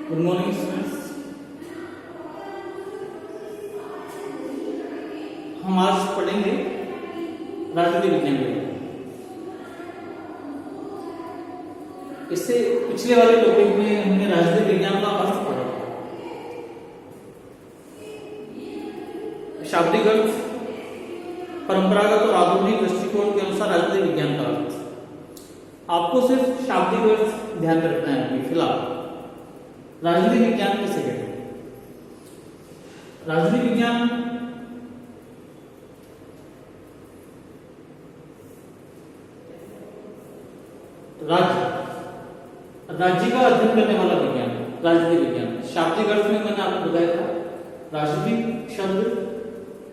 Good morning students. हम आज पढ़ेंगे राजनीति विज्ञान के बारे में। इससे पिछले वाले टॉपिक में हमने राजनीति विज्ञान का अर्थ पढ़ा, शाब्दिक अर्थ, परंपरागत और आधुनिक दृष्टिकोण के अनुसार राजनीति विज्ञान का अर्थ। आपको सिर्फ शाब्दिक अर्थ ध्यान रखना है। अभी फिलहाल राजनीति विज्ञान किसे कहते हैं? राजनीति विज्ञान राज्य का अध्ययन करने वाला विज्ञान है। राजनीति विज्ञान शाब्दिक अर्थ में मैंने आपको बताया था, राजनीतिक शब्द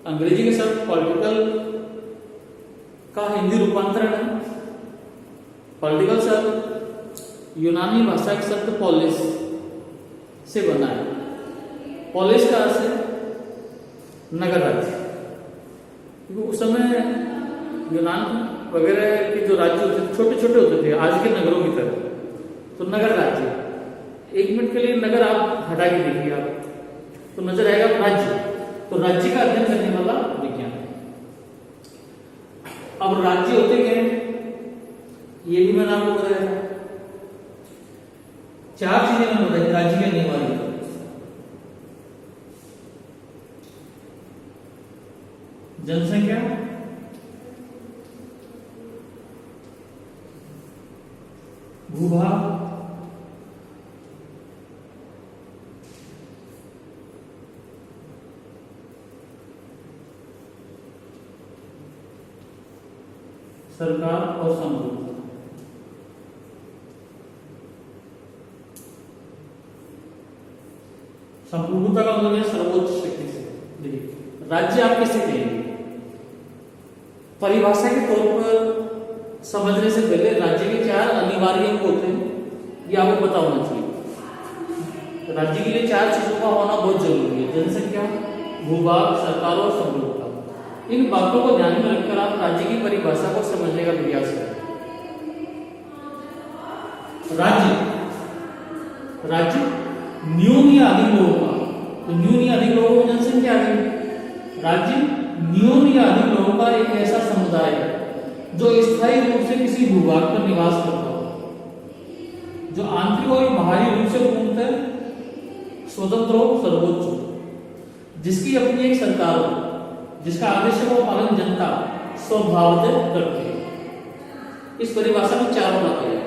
अंग्रेजी के शब्द पॉलिटिकल का हिंदी रूपांतरण है। पॉलिटिकल शब्द यूनानी भाषा के शब्द पॉलिस से बना है। पॉलिस का अर्थ है नगर राज्य, क्योंकि उस समय यूनान वगैरह के जो राज्य होते थे छोटे छोटे होते थे, आज के नगरों की तरह। तो नगर राज्य, एक मिनट के लिए नगर आप हटा के देखिए आप, तो नजर आएगा राज्य। तो राज्य का अध्ययन करने वाला विज्ञान। अब राज्य होते क्या है ये भी मैंने आपको बताया था। चार चीजें मैंने बताई राज्य के नियम वाली। जनसंख्या, भूभाग, सरकार और संप्रभुता। संप्रभुता का मतलब है सर्वोच्च शक्ति से। देखिए राज्य आप किसे कहेंगे? परिभाषा के तौर पर समझने से पहले राज्य के चार अनिवार्य अंग होते हैं, ये आपको पता होना चाहिए। राज्य के लिए चार चीजों का होना बहुत जरूरी है: जनसंख्या, भूभाग, सरकार और संप्रभुता। इन बातों को ध्यान में रखकर आप राज्य की परिभाषा को समझने का प्रयास करें। राज्य न्यून या अधिक लोगों का, तो न्यून या अधिक लोगों की जनसंख्या आ गई। राज्य न्यून या अधिक लोगों का एक ऐसा समुदाय है जो स्थायी रूप से किसी भूभाग पर निवास करता हो, जो आंतरिक और बाहरी रूप से पूर्णतः स्वतंत्र हो, सर्वोच्च हो, जिसकी अपनी एक सरकार हो, जिसका आदेशों का पालन जनता स्वभावतः करती है। इस परिभाषा में चार होना चाहिए।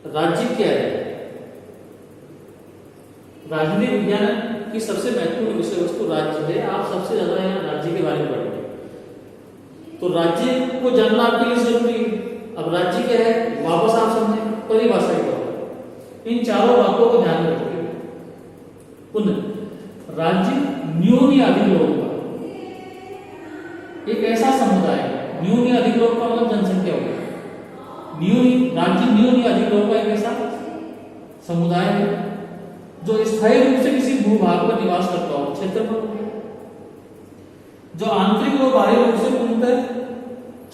राज्य क्या है? राजनीति विज्ञान की सबसे महत्वपूर्ण विषय वस्तु राज्य है। आप सबसे ज्यादा यहाँ राज्य के बारे में पढ़ेंगे, तो राज्य को जानना आपके लिए जरूरी है। अब राज्य क्या है वापस आप समझें परिभाषा के तौर पर। इन चारों बातों को ध्यान में रखिए। पुनः राज्य न्यून या अधिक लोगों का एक ऐसा समुदाय है। न्यून या अधिक लोगों का मतलब जनसंख्या हो गई। राज्य न्यून या अधिक लोगों का एक ऐसा समुदाय है जो स्थायी रूप से किसी भूभाग पर निवास करता हो, क्षेत्रफल हो गया, जो आंतरिक और बाहरी रूप से पूर्णतः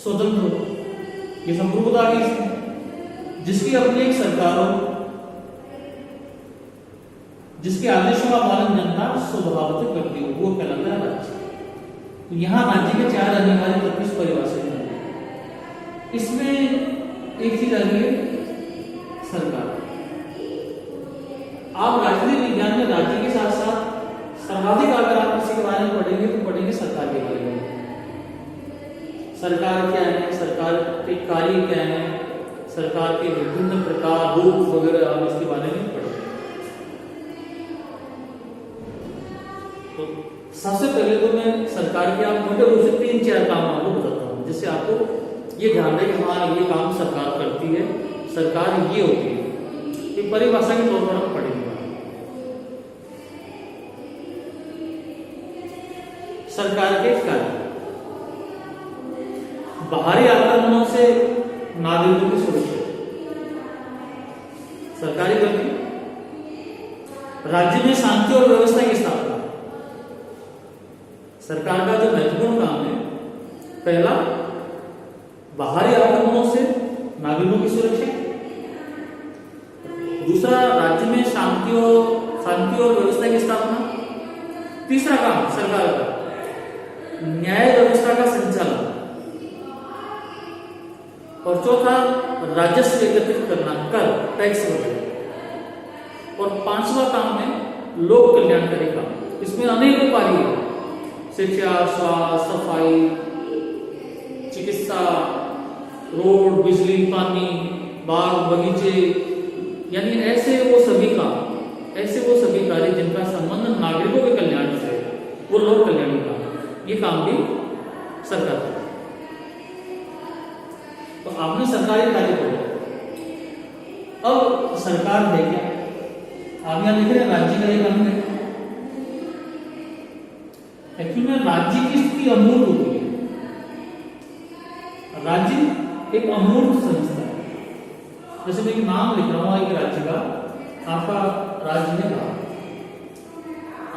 स्वतंत्र हो, ये संप्रभुता की इसमें, जिसकी अपनी एक सरकार हो, जिसके आदेशों का पालन जनता स्वभावतः करती हो, वो कहलाता है राज्य। तो यहाँ राज्य के चार अनिवार्य तत्व परिभाषित हैं। इसमें एक चीज आ रही है सरकार। आप राजनीति विज्ञान में राज्य के साथ साथ सर्वाधिक अगर आप किसी के बारे में पढ़ेंगे तो पढ़ेंगे सरकार के बारे में। सरकार क्या है, सरकार के कार्य क्या है, सरकार के विभिन्न प्रकार, रूप वगैरह आप इसके बारे में पढ़ेंगे। तो सबसे पहले तो मैं सरकार के आप मोटे रूप से 3-4 काम आपको बताता हूँ, जिससे आपको ये ध्यान रहे कि हाँ ये काम सरकार करती है, सरकार ये होती है। एक परिभाषा के तौर पर हम पढ़ेंगे। सरकार के कार्य: बाहरी आक्रमणों से नागरिकों की सुरक्षा, सरकारी कर्मी। राज्य में शांति और व्यवस्था की स्थापना। सरकार का जो महत्वपूर्ण काम है, पहला बाहरी आक्रमणों से नागरिकों की सुरक्षा। दूसरा, राज्य में शांति और व्यवस्था की स्थापना। तीसरा काम सरकार का न्याय व्यवस्था का संचालन। और चौथा, राजस्व एकत्रित करना, कर, टैक्स वगैरह। और पांचवा काम है लोक कल्याणकारी काम। इसमें अनेकों कार्य है, शिक्षा, स्वास्थ्य, सफाई, चिकित्सा, रोड, बिजली, पानी, बाग बगीचे, यानी ऐसे वो सभी कार्य जिनका संबंध नागरिकों के कल्याण से है, वो लोक कल्याणी काम, ये काम भी सरकार का। तो आपने सरकारी कार्य पढ़ा। अब सरकार है क्या? आप यहां देख रहे हैं राज्य का एक अंग है। एक्चुअली में राज्य की स्थिति अमूर्त होती है। राज्य एक अमूर्त संस्था है। जैसे मैं एक नाम लिख रहा हूं एक राज्य का, आपका राज्य है कहां?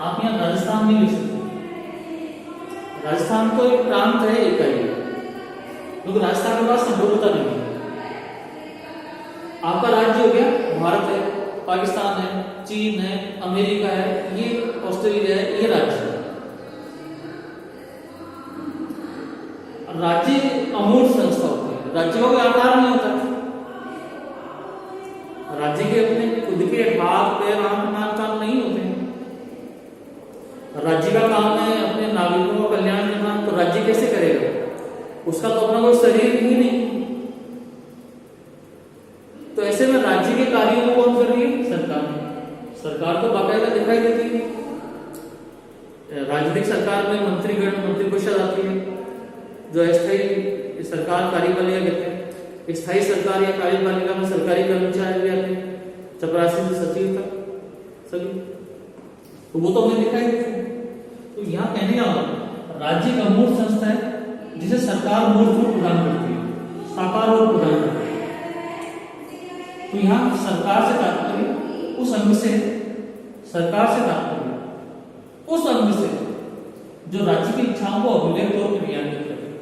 आप यहाँ राजस्थान में लिख सकते हैं। राजस्थान तो एक प्रांत है, इकाई है, क्योंकि राजस्थान के पास संप्रभुता नहीं है। आपका राज्य हो गया भारत है, पाकिस्तान है, चीन है, अमेरिका है, ये ऑस्ट्रेलिया है, ये राज्य है। राज्य अमूर्त संस्था होती है। राज्य का कोई आकार नहीं होता। राज्य के अपने खुद के हाथ, पैर, आंख, नाक, कान नहीं होते हैं। राज्य का काम है अपने नागरिकों का कल्याण करना, तो राज्य कैसे करेगा? उसका तो अपना कोई शरीर ही नहीं। तो ऐसे में राज्य के कार्यों को कौन कर रही है? सरकार तो बाकायदा दिखाई देती है। राजनीतिक सरकार में मंत्रिपरिषद आती है, जो अस्थायी सरकार कार्यपालिका कहते हैं। स्थायी सरकार या कार्यपालिका में सरकारी कर्मचारी भी आते हैं, चपरासी से सचिव तक सभी, तो वो तो हमें दिखाई देते हैं। तो यहाँ कहने का राज्य एक अमूर्त संस्था है जिसे सरकार मूर्त रूप प्रदान करती है, साकार रूप प्रदान करती है। तो यहाँ सरकार से तात्पर्य उस अंग से, जो राज्य की इच्छाओं को अभिलेख तौर पर क्रियान्वित करते हैं।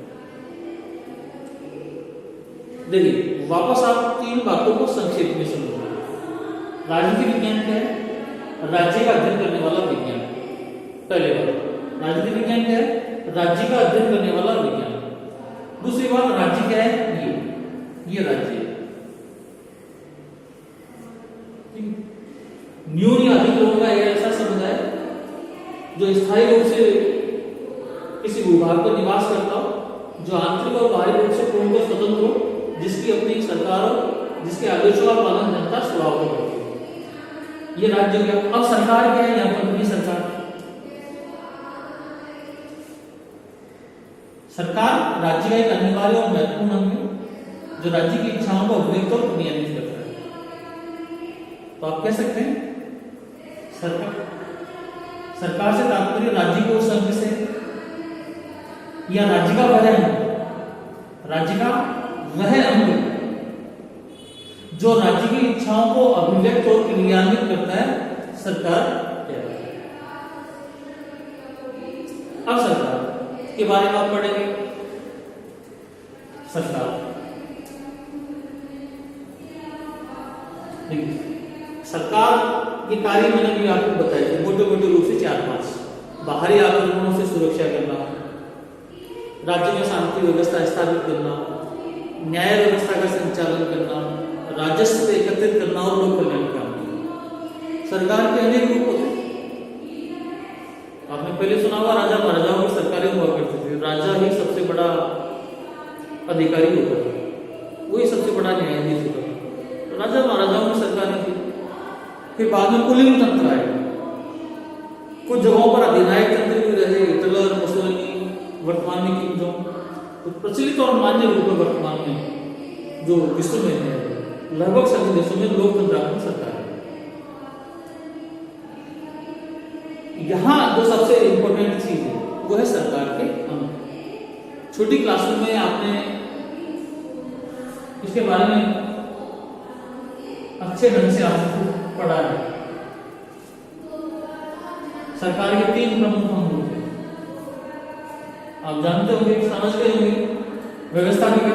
देखिए, वापस आप तीन बातों को संक्षेप में समझो। राजनीति विज्ञान क्या है? राज्य का अध्ययन करने वाला विज्ञान। पहले बात, राजनीति विज्ञान क्या है? राज्य का अध्ययन करने वाला विज्ञान। दूसरी बात, राज्य क्या है? ये राज्य है। न्यून या अधिक लोगों का एक ऐसा समुदाय जो स्थायी रूप से किसी भूभाग पर निवास करता हो, जो आंतरिक और बाहरी रूप से पूर्ण स्वतंत्र हो, जिसकी अपनी सरकार हो, जिसके आदेशों का पालन जनता स्वभाव को करती है, ये राज्य हो गया। अब सरकार क्या है? यहाँ पर अपनी सरकार राज्य का एक अनिवार्य और महत्वपूर्ण अंग है, जो राज्य की इच्छाओं को अभिव्यक्त और नियंत्रित करता है। तो आप कह सकते हैं सरकार से तात्पर्य राज्य को उस अंग से, या राज्य का वह अंग जो राज्य की इच्छाओं को अभिव्यक्त और क्रियान्वित करता है, सरकार कहलाता है। अब सरकार के बारे में आप पढ़ेंगे। सरकार के कार्य मैंने भी आपको बताए थे मोटे मोटे रूप से 4-5। बाहरी आक्रमणों से सुरक्षा करना, राज्य में शांति व्यवस्था स्थापित करना, न्याय व्यवस्था का संचालन करना, राजस्व एकत्रित करना और लोक कल्याण करना। सरकार के अनेक रूप होते हैं। आपने पहले सुना होगा राजा महाराजाओं की सरकारें हुआ करती थी। राजा ही सबसे बड़ा अधिकारी होता था, वही सबसे बड़ा न्यायाधीश होता था। राजा महाराजाओं की सरकारें थी। फिर बाद में कुलीन तंत्र आए। कुछ जगहों पर अधिनायक तंत्र भी रहे, हिटलर, मुसोलिनी, वर्तमान में किम जोंग। तो प्रचलित और मान्य रूप में वर्तमान में जो विश्व में है, लगभग सभी देशों में लोकतंत्रात्मक सरकार है। यहाँ जो सबसे इंपॉर्टेंट चीज है वो है सरकार के अंग। छोटी क्लासों में आपने इसके बारे में अच्छे ढंग से आपको पढ़ा है। सरकार के 3 प्रमुख अंग होते हैं, आप जानते होंगे, समझ गए होंगे। व्यवस्थापिका,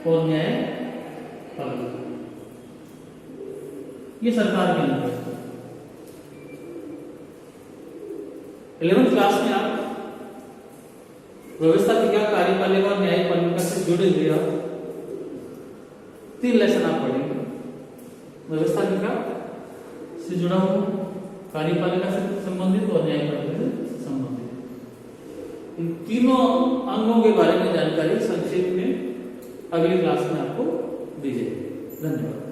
और न्यायपालिका, ये सरकार के अंदर। 11th क्लास में आप व्यवस्थापिका, कार्यपालिका और न्यायपालिका से जुड़े हुए आप 3 लेसन आप पढ़ेंगे। व्यवस्थापिका से जुड़ा हुआ, कार्यपालिका से संबंधित और न्यायपालिका से संबंधित, इन तीनों अंगों के बारे में जानकारी संक्षेप में अगली क्लास में आपको दी जाएगी। धन्यवाद।